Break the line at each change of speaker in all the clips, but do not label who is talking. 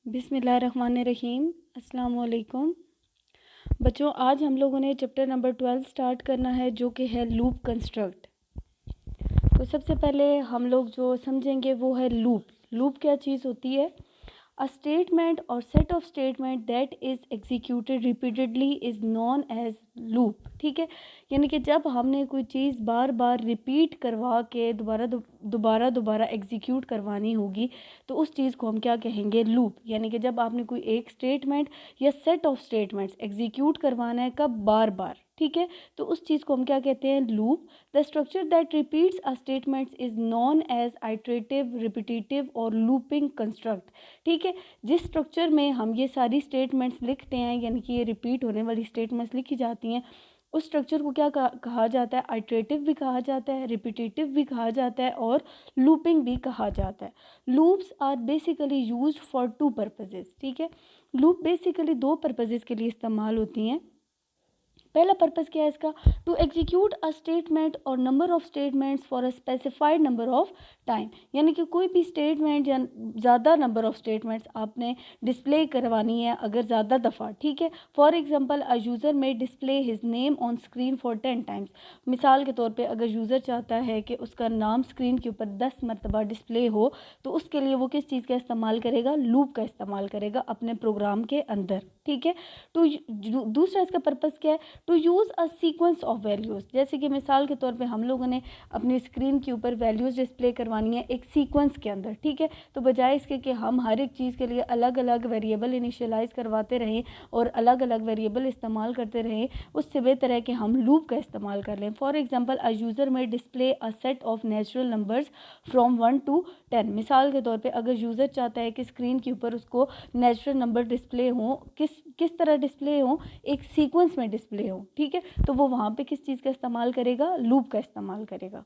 बिस्मिल्लाहिर्रहमानिर्रहीम। अस्सलाम वालेकुम बच्चों, आज हम लोगों ने चैप्टर नंबर 12 स्टार्ट करना है जो कि है लूप कंस्ट्रक्ट। तो सबसे पहले हम लोग जो समझेंगे वो है लूप। लूप क्या चीज़ होती है? अ स्टेटमेंट और set of statement that is executed repeatedly is known as loop. ठीक है, यानी कि जब हमने कोई चीज़ बार बार रिपीट करवा के दोबारा एग्जीक्यूट करवानी होगी तो उस चीज़ को हम क्या कहेंगे? लूप। यानी कि जब आपने कोई एक स्टेटमेंट या सेट ऑफ स्टेटमेंट्स एग्जीक्यूट करवाना है, कब? बार बार। ठीक है, तो उस चीज़ को हम क्या कहते हैं? Loop. The structure that repeats a statements is known as iterative, repetitive और लूपिंग कंस्ट्रक्ट। ठीक है, जिस स्ट्रक्चर में हम ये सारी स्टेटमेंट्स लिखते हैं, यानी कि ये रिपीट होने वाली स्टेटमेंट्स लिखी जाती हैं, उस स्ट्रक्चर को क्या कहा जाता है? आइटरेटिव भी कहा जाता है, रिपीटेटिव भी कहा जाता है और लूपिंग भी कहा जाता है। Loops are basically used for two purposes. ठीक है, लूप बेसिकली दो पर्पसेस के लिए इस्तेमाल होती हैं। पहला पर्पस क्या है इसका? टू एग्जीक्यूट अ स्टेटमेंट और number of statements for a specified number of time. यानी कि कोई भी स्टेटमेंट या ज़्यादा नंबर ऑफ स्टेटमेंट्स आपने डिस्प्ले करवानी है अगर ज़्यादा दफ़ा। ठीक है, फॉर एग्जांपल अ यूज़र में display his name on screen for 10 times. मिसाल के तौर पे अगर यूज़र चाहता है कि उसका नाम स्क्रीन के ऊपर 10 मरतबा डिस्प्ले हो तो उसके लिए वो किस चीज़ का इस्तेमाल करेगा? लूप का इस्तेमाल करेगा अपने प्रोग्राम के अंदर। ठीक है, तो दूसरा इसका पर्पज़ क्या है? To use a sequence of values. जैसे कि मिसाल के तौर पे हम लोगों ने अपनी स्क्रीन के ऊपर वैल्यूज़ डिस्प्ले करवानी है एक सीक्वेंस के अंदर। ठीक है, तो बजाय इसके कि हम हर एक चीज़ के लिए अलग अलग वेरिएबल इनिशियलाइज़ करवाते रहें और अलग अलग वेरिएबल इस्तेमाल करते रहें, उससे बेहतर है कि हम लूप का इस्तेमाल कर लें। फॉर एग्जांपल अ यूज़र में display a set of natural numbers from 1 to 10। मिसाल के तौर पे अगर यूज़र चाहता है कि स्क्रीन के ऊपर उसको नेचुरल नंबर डिस्प्ले हों, किस तरह डिस्प्ले हों? एक सीक्वेंस में डिस्प्ले हो। ठीक है, तो वो वहाँ पे किस चीज़ का इस्तेमाल करेगा? लूप का इस्तेमाल करेगा।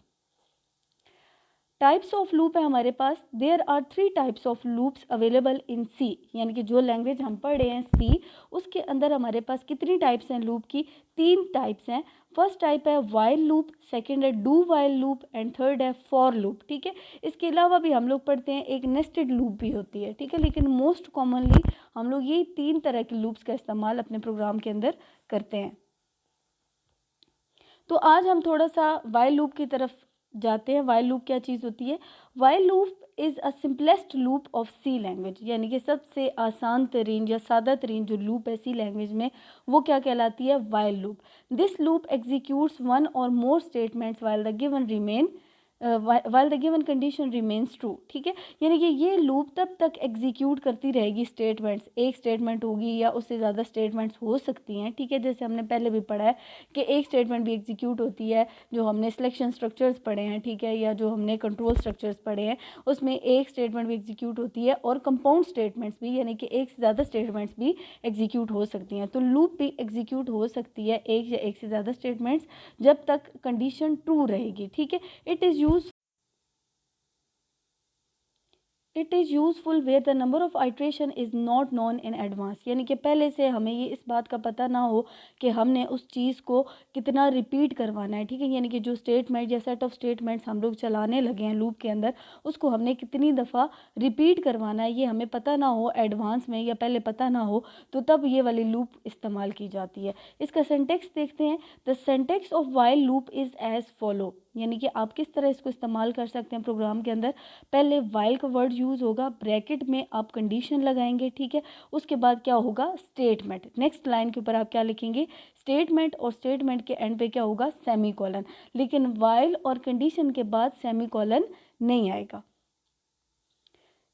टाइप्स ऑफ लूप है हमारे पास। There are 3 types of loops available in C. यानी कि जो लैंग्वेज हम पढ़ रहे हैं सी, उसके अंदर हमारे पास कितनी टाइप्स हैं लूप की? 3 टाइप्स हैं। फर्स्ट टाइप है वाइल लूप, सेकंड है do while loop and third है फॉर लूप। ठीक है, इसके अलावा भी हम लोग पढ़ते हैं एक नेस्टेड लूप भी होती है। ठीक है, लेकिन मोस्ट कॉमनली हम लोग ये 3 तरह के लूप्स का इस्तेमाल अपने प्रोग्राम के अंदर करते हैं। तो आज हम थोड़ा सा वाइल लूप की तरफ जाते हैं। वाइल लूप क्या चीज़ होती है? While loop is a simplest loop of C language. यानी कि सबसे आसान तरीन या सादा तरीन जो लूप है सी लैंग्वेज में, वो क्या कहलाती है? While loop. This loop executes one or more statements while the given condition remains true. ठीक है, यानी कि ये लूप तब तक एग्जीक्यूट करती रहेगी स्टेटमेंट्स। एक स्टेटमेंट होगी या उससे ज़्यादा स्टेटमेंट्स हो सकती हैं। ठीक है, जैसे हमने पहले भी पढ़ा है कि एक स्टेटमेंट भी एग्जीक्यूट होती है जो हमने सिलेक्शन स्ट्रक्चर्स पढ़े हैं। ठीक है, या जो हमने कंट्रोल स्ट्रक्चर्स पढ़े हैं, उसमें एक स्टेटमेंट भी एग्जीक्यूट होती है और कंपाउंड स्टेटमेंट्स भी, यानी कि एक से ज़्यादा स्टेटमेंट्स भी एग्जीक्यूट हो सकती हैं। तो लूप भी एग्जीक्यूट हो सकती है एक या एक से ज़्यादा स्टेटमेंट्स जब तक कंडीशन ट्रू रहेगी। ठीक है, it is useful where the number of iteration is not known in advance. यानी कि पहले से हमें ये इस बात का पता ना हो कि हमने उस चीज़ को कितना रिपीट करवाना है। ठीक है, यानी कि जो स्टेटमेंट या सेट ऑफ स्टेटमेंट्स हम लोग चलाने लगे हैं लूप के अंदर, उसको हमने कितनी दफ़ा रिपीट करवाना है ये हमें पता ना हो एडवांस में, या पहले पता ना हो, तो तब ये वाली लूप इस्तेमाल की जाती है। इसका सिंटेक्स देखते हैं। The syntax of while loop is as follow. यानी कि आप किस तरह इसको इस्तेमाल कर सकते हैं प्रोग्राम के अंदर। पहले वाइल का वर्ड यूज़ होगा, ब्रैकेट में आप कंडीशन लगाएंगे। ठीक है, उसके बाद क्या होगा? स्टेटमेंट। नेक्स्ट लाइन के ऊपर आप क्या लिखेंगे? स्टेटमेंट, और स्टेटमेंट के एंड पे क्या होगा? Semi colon. लेकिन वाइल और कंडीशन के बाद सेमी कॉलन नहीं आएगा।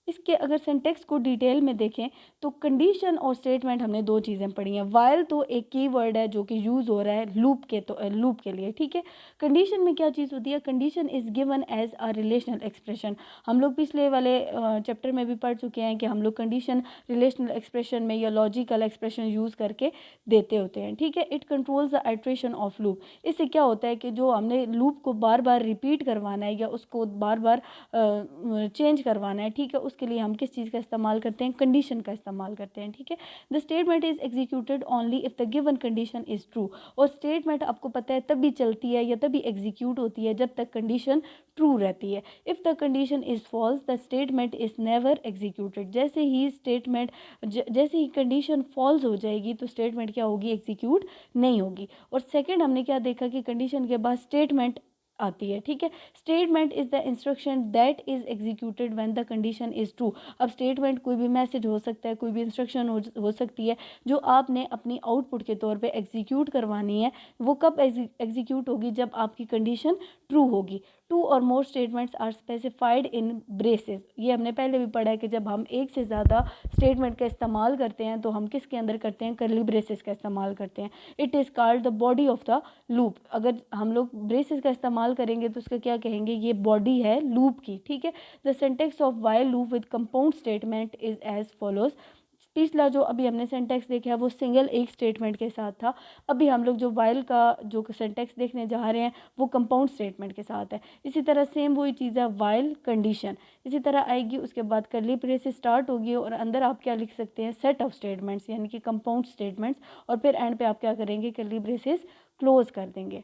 इसके अगर सिंटेक्स को डिटेल में देखें तो कंडीशन और स्टेटमेंट हमने दो चीज़ें पढ़ी हैं। वाइल तो एक कीवर्ड है जो कि यूज़ हो रहा है लूप के लिए। ठीक है, कंडीशन में क्या चीज़ होती है? Condition is given as a relational expression. हम लोग पिछले वाले चैप्टर में भी पढ़ चुके हैं कि हम लोग कंडीशन रिलेशनल एक्सप्रेशन में या लॉजिकल एक्सप्रेशन यूज़ करके देते होते हैं। ठीक है, it controls the iteration of loop. इससे क्या होता है कि जो हमने लूप को बार बार रिपीट करवाना है या उसको बार बार चेंज करवाना है, ठीक है, उसके लिए हम किस चीज़ का इस्तेमाल करते हैं, कंडीशन का इस्तेमाल करते हैं, ठीक है। The statement is executed only if the given condition is true. और स्टेटमेंट आपको पता है तभी चलती है या तभी एग्जीक्यूट होती है जब तक कंडीशन ट्रू रहती है। If the condition is false the statement is never executed. जैसे ही कंडीशन फॉल्स हो जाएगी तो स्टेटमेंट क्या होगी, एग्जीक्यूट नहीं होगी। और सेकंड हमने क्या देखा कि कंडीशन के बाद स्टेटमेंट आती है, ठीक है। Statement is the instruction that is executed when the condition is true. अब स्टेटमेंट कोई भी मैसेज हो सकता है, कोई भी इंस्ट्रक्शन हो सकती है जो आपने अपनी आउटपुट के तौर पे एग्जीक्यूट करवानी है। वो कब एग्जीक्यूट होगी, जब आपकी कंडीशन ट्रू होगी। Two or more statements are specified in braces. ये हमने पहले भी पढ़ा है कि जब हम एक से ज़्यादा स्टेटमेंट का इस्तेमाल करते हैं तो हम किसके अंदर करते हैं, कर्ली ब्रेसेस का इस्तेमाल करते हैं। It is called the body of the loop. अगर हम लोग ब्रेसेस का इस्तेमाल करेंगे तो उसका क्या कहेंगे, ये बॉडी है लूप की, ठीक है। The syntax of while loop with compound statement is as follows. पिछला जो अभी हमने सिंटैक्स देखा है वो सिंगल एक स्टेटमेंट के साथ था। अभी हम लोग जो व्हाइल का जो सिंटैक्स देखने जा रहे हैं वो कंपाउंड स्टेटमेंट के साथ है। इसी तरह सेम वही चीज़ है व्हाइल कंडीशन इसी तरह आएगी। उसके बाद कर्ली ब्रेसेस स्टार्ट होगी और अंदर आप क्या लिख सकते हैं, सेट ऑफ स्टेटमेंट्स यानी कि कंपाउंड स्टेटमेंट्स। और फिर एंड पे आप क्या करेंगे, कर्ली ब्रेसेस क्लोज कर देंगे।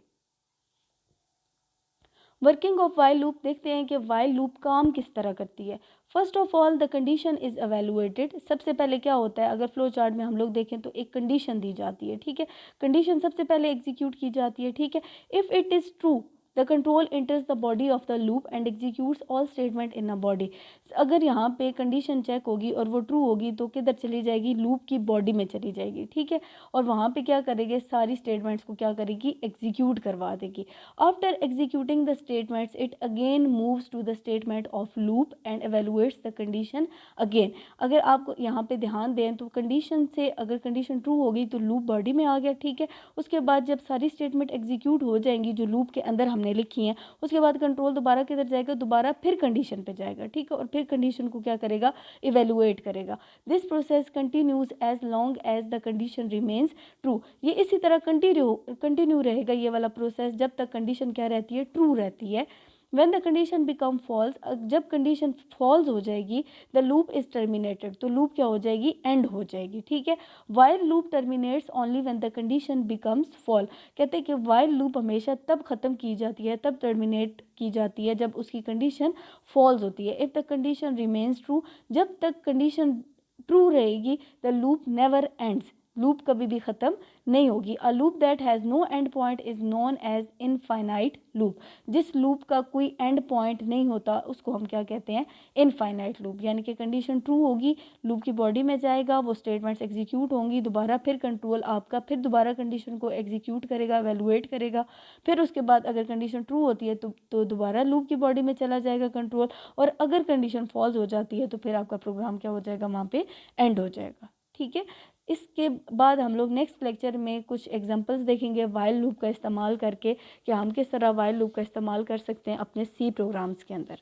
वर्किंग ऑफ वाइल लूप देखते हैं कि वाइल लूप काम किस तरह करती है। First of all the condition is evaluated. सबसे पहले क्या होता है, अगर फ्लो चार्ट में हम लोग देखें तो एक कंडीशन दी जाती है, ठीक है। कंडीशन सबसे पहले एग्जीक्यूट की जाती है, ठीक है। If it is true the control enters the body of the loop and executes all statement in a body. अगर यहाँ पे कंडीशन चेक होगी और वो ट्रू होगी तो किधर चली जाएगी, लूप की बॉडी में चली जाएगी, ठीक है। और वहाँ पे क्या करेगी, सारी स्टेटमेंट्स को क्या करेगी, एग्जीक्यूट करवा देगी। After executing the statements it again moves to the statement of loop and evaluates the condition again. अगर आपको यहाँ पे ध्यान दें तो कंडीशन से अगर कंडीशन ट्रू होगी तो लूप बॉडी में आ गया, ठीक है। उसके बाद जब सारी स्टेटमेंट एग्जीक्यूट हो जाएंगी जो लूप के अंदर हमने लिखी हैं, उसके बाद कंट्रोल दोबारा किधर जाएगा, दोबारा फिर कंडीशन पे जाएगा, ठीक है। और फिर कंडीशन को क्या करेगा, इवेलुएट करेगा। This process continues as long as the condition remains true. ये इसी तरह कंटिन्यू रहेगा ये वाला प्रोसेस जब तक कंडीशन क्या रहती है, ट्रू रहती है। When the condition become false, जब कंडीशन फॉल्स हो जाएगी, द लूप इज टर्मिनेटेड, तो लूप क्या हो जाएगी, एंड हो जाएगी, ठीक है। While loop terminates only when the condition becomes fall. कहते हैं कि वाइल लूप हमेशा तब खत्म की जाती है, तब टर्मिनेट की जाती है जब उसकी कंडीशन फॉल्स होती है। If the condition remains true, जब तक कंडीशन ट्रू रहेगी the loop never ends, loop कभी भी ख़त्म नहीं होगी। A loop that has no end point is known as infinite loop. जिस लूप का कोई एंड पॉइंट नहीं होता उसको हम क्या कहते हैं, इनफाइनाइट लूप। यानी कि कंडीशन ट्रू होगी, लूप की बॉडी में जाएगा, वो स्टेटमेंट्स एग्जीक्यूट होंगी, दोबारा फिर कंट्रोल आपका फिर दोबारा कंडीशन को एग्जीक्यूट करेगा, एवेलुएट करेगा। फिर उसके बाद अगर कंडीशन ट्रू होती है तो दोबारा लूप की बॉडी में चला जाएगा कंट्रोल। और अगर कंडीशन फॉल्स हो जाती है तो फिर आपका प्रोग्राम क्या हो जाएगा, वहाँ पे एंड हो जाएगा, ठीक है। इसके बाद हम लोग नेक्स्ट लेक्चर में कुछ एग्जांपल्स देखेंगे वाइल लूप का इस्तेमाल करके कि हम किस तरह वाइल लूप का इस्तेमाल कर सकते हैं अपने सी प्रोग्राम्स के अंदर।